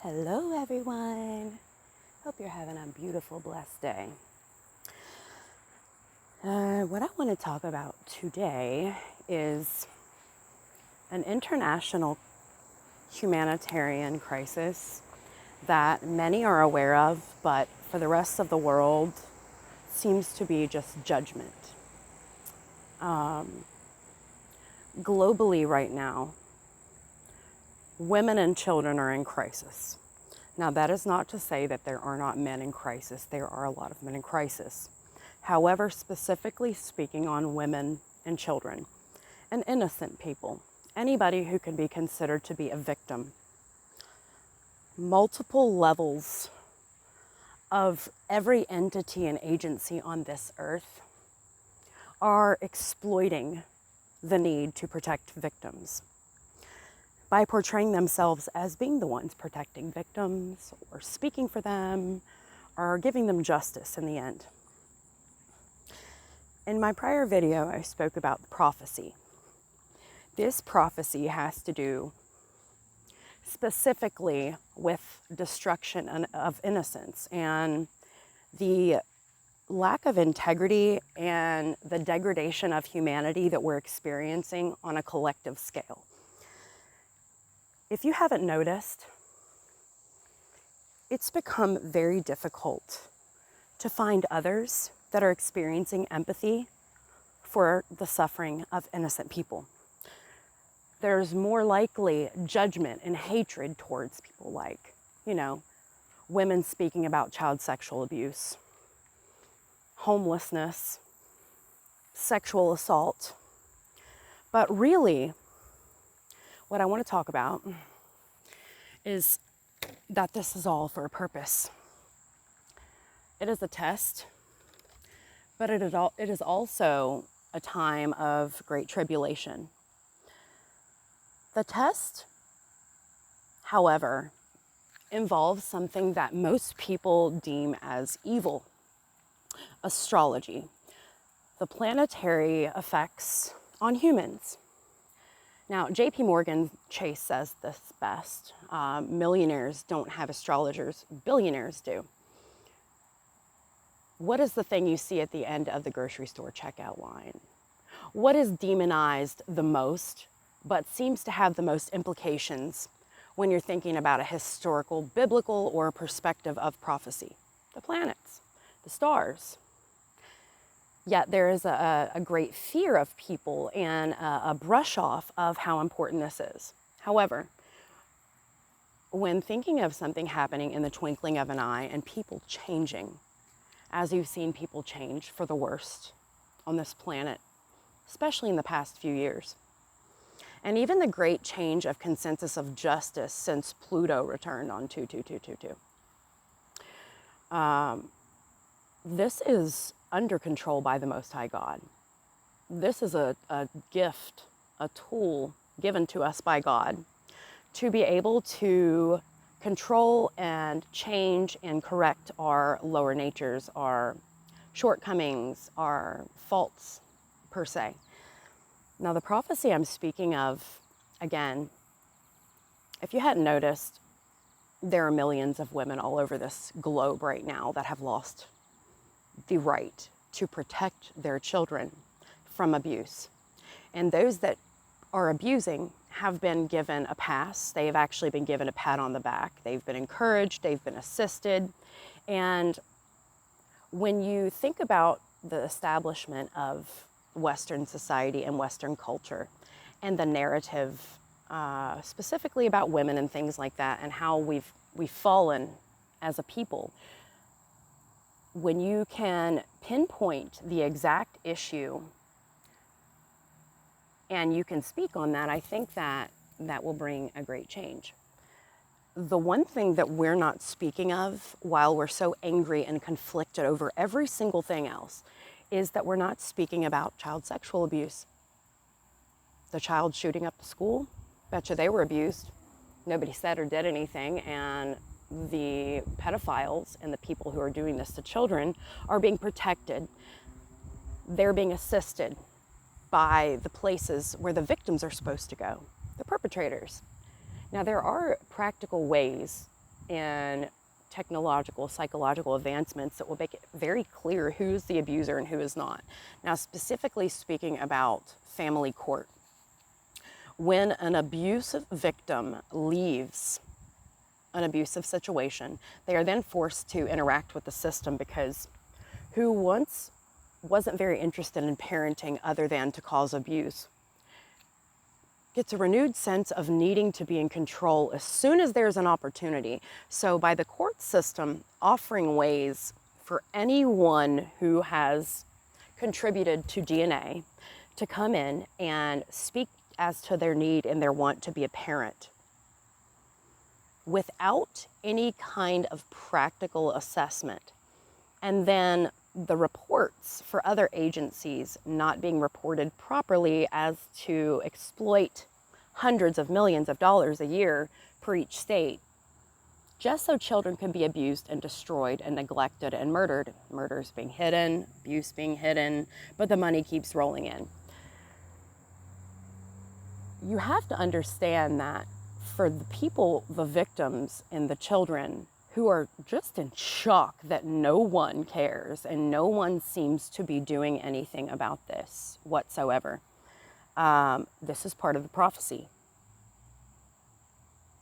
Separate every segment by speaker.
Speaker 1: Hello everyone. Hope you're having a beautiful, blessed day. What I want to talk about today is an international humanitarian crisis that many are aware of, but for the rest of the world seems to be just judgment. Globally right now, women and children are in crisis. Now, that is not to say that there are not men in crisis. There are a lot of men in crisis. However, specifically speaking on women and children and innocent people, anybody who can be considered to be a victim, multiple levels of every entity and agency on this earth are exploiting the need to protect victims by portraying themselves as being the ones protecting victims or speaking for them or giving them justice in the end. In my prior video, I spoke about prophecy. This prophecy has to do specifically with destruction of innocence and the lack of integrity and the degradation of humanity that we're experiencing on a collective scale. If you haven't noticed, it's become very difficult to find others that are experiencing empathy for the suffering of innocent people. There's more likely judgment and hatred towards people like, women speaking about child sexual abuse, homelessness, sexual assault. But really, what I want to talk about is that this is all for a purpose. It is a test, but it is also a time of great tribulation. The test, however, involves something that most people deem as evil: astrology, the planetary effects on humans. Now, J.P. Morgan Chase says this best. Millionaires don't have astrologers, billionaires do. What is the thing you see at the end of the grocery store checkout line? What is demonized the most, but seems to have the most implications when you're thinking about a historical, biblical, or perspective of prophecy? The planets, the stars. Yet there is a great fear of people and a brush off of how important this is. However, when thinking of something happening in the twinkling of an eye and people changing, as you've seen people change for the worst on this planet, especially in the past few years, and even the great change of consensus of justice since Pluto returned on 22222, this is under control by the Most High God. This is a gift, a tool given to us by God to be able to control and change and correct our lower natures, our shortcomings, our faults, per se. Now, the prophecy I'm speaking of, again, if you hadn't noticed, there are millions of women all over this globe right now that have lost the right to protect their children from abuse. And those that are abusing have been given a pass. They have actually been given a pat on the back. They've been encouraged, they've been assisted. And when you think about the establishment of Western society and Western culture and the narrative specifically about women and things like that and how we've fallen as a people, when you can pinpoint the exact issue and you can speak on that, I think that will bring a great change. The one thing that we're not speaking of while we're so angry and conflicted over every single thing else is that we're not speaking about child sexual abuse. The child shooting up the school, betcha they were abused. Nobody said or did anything, and the pedophiles and the people who are doing this to children are being protected. They're being assisted by the places where the victims are supposed to go, the perpetrators. Now, there are practical ways in technological, psychological advancements that will make it very clear who's the abuser and who is not. Now, specifically speaking about family court, when an abusive victim leaves an abusive situation, they are then forced to interact with the system, because who once wasn't very interested in parenting other than to cause abuse gets a renewed sense of needing to be in control as soon as there's an opportunity. So by the court system offering ways for anyone who has contributed to DNA to come in and speak as to their need and their want to be a parent, without any kind of practical assessment, and then the reports for other agencies not being reported properly as to exploit hundreds of millions of dollars a year per each state, just so children can be abused and destroyed and neglected and murdered. Murders being hidden, abuse being hidden, but the money keeps rolling in. You have to understand that for the people, the victims and the children who are just in shock that no one cares and no one seems to be doing anything about this whatsoever, this is part of the prophecy.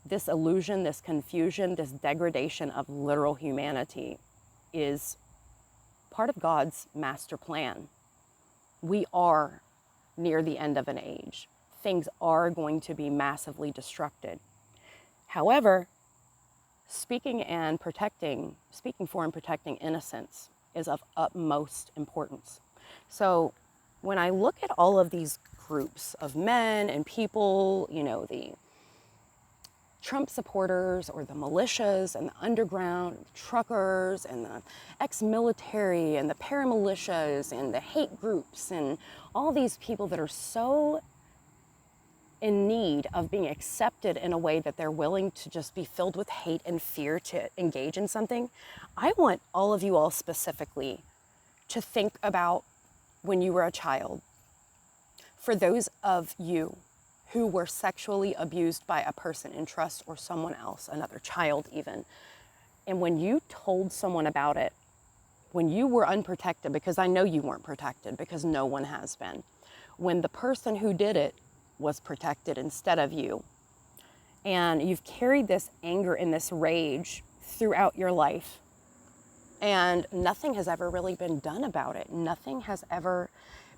Speaker 1: This illusion, this confusion, this degradation of literal humanity is part of God's master plan. We are near the end of an age. Things are going to be massively destructed. However, speaking for and protecting innocence is of utmost importance. So when I look at all of these groups of men and people, the Trump supporters or the militias and the underground truckers and the ex-military and the paramilitias and the hate groups and all these people that are so in need of being accepted in a way that they're willing to just be filled with hate and fear to engage in something, I want all of you all specifically to think about when you were a child. For those of you who were sexually abused by a person in trust or someone else, another child even, and when you told someone about it, when you were unprotected, because I know you weren't protected because no one has been, when the person who did it was protected instead of you, and you've carried this anger and this rage throughout your life, and nothing has ever really been done about it. Nothing has ever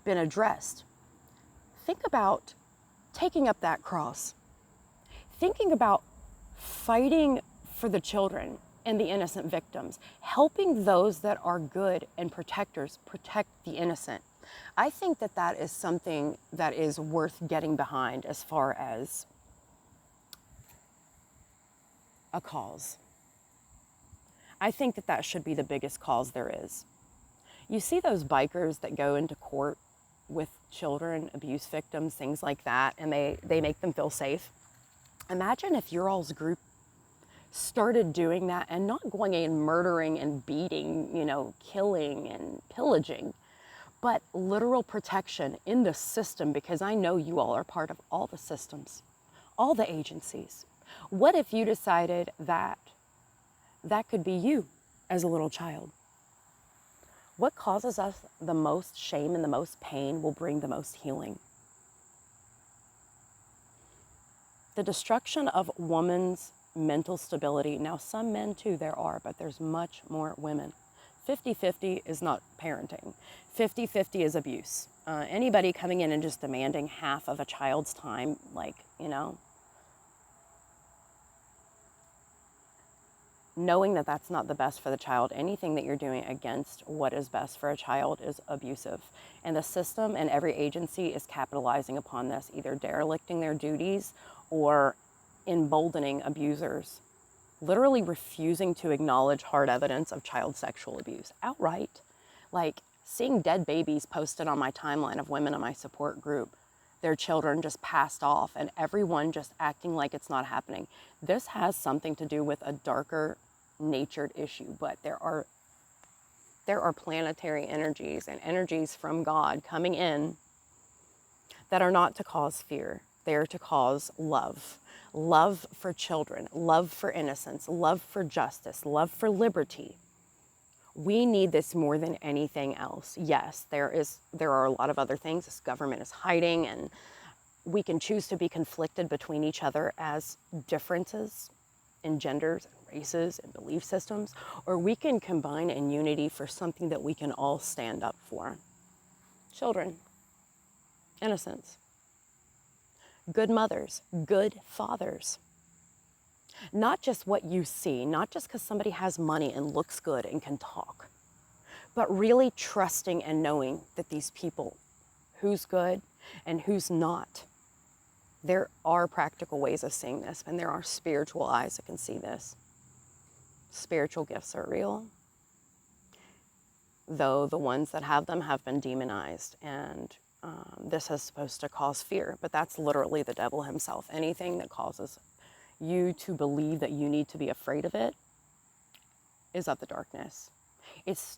Speaker 1: been addressed. Think about taking up that cross. Thinking about fighting for the children and the innocent victims, helping those that are good and protectors protect the innocent. I think that that is something that is worth getting behind as far as a cause. I think that that should be the biggest cause there is. You see those bikers that go into court with children, abuse victims, things like that, and they make them feel safe. Imagine if your all's group started doing that and not going in murdering and beating, killing and pillaging, but literal protection in the system, because I know you all are part of all the systems, all the agencies. What if you decided that that could be you as a little child? What causes us the most shame and the most pain will bring the most healing. The destruction of women's mental stability. Now, some men too there are, but there's much more women. 50-50 is not parenting. 50-50 is abuse. Anybody coming in and just demanding half of a child's time, knowing that that's not the best for the child, anything that you're doing against what is best for a child is abusive. And the system and every agency is capitalizing upon this, either derelicting their duties or emboldening abusers, literally refusing to acknowledge hard evidence of child sexual abuse outright. Like seeing dead babies posted on my timeline of women in my support group, their children just passed off, and everyone just acting like it's not happening. This has something to do with a darker natured issue, but there are planetary energies and energies from God coming in that are not to cause fear. there to cause love. Love for children, love for innocence, love for justice, love for liberty. We need this more than anything else. Yes, there are a lot of other things this government is hiding, and we can choose to be conflicted between each other as differences in genders and races and belief systems, or we can combine in unity for something that we can all stand up for. Children, innocence, good mothers, good fathers. Not just what you see, not just because somebody has money and looks good and can talk, but really trusting and knowing that these people, who's good and who's not. There are practical ways of seeing this, and there are spiritual eyes that can see this. Spiritual gifts are real, though the ones that have them have been demonized, and this is supposed to cause fear, but that's literally the devil himself. Anything that causes you to believe that you need to be afraid of it is of the darkness. It's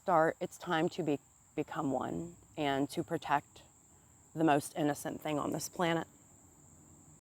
Speaker 1: time to become one and to protect the most innocent thing on this planet.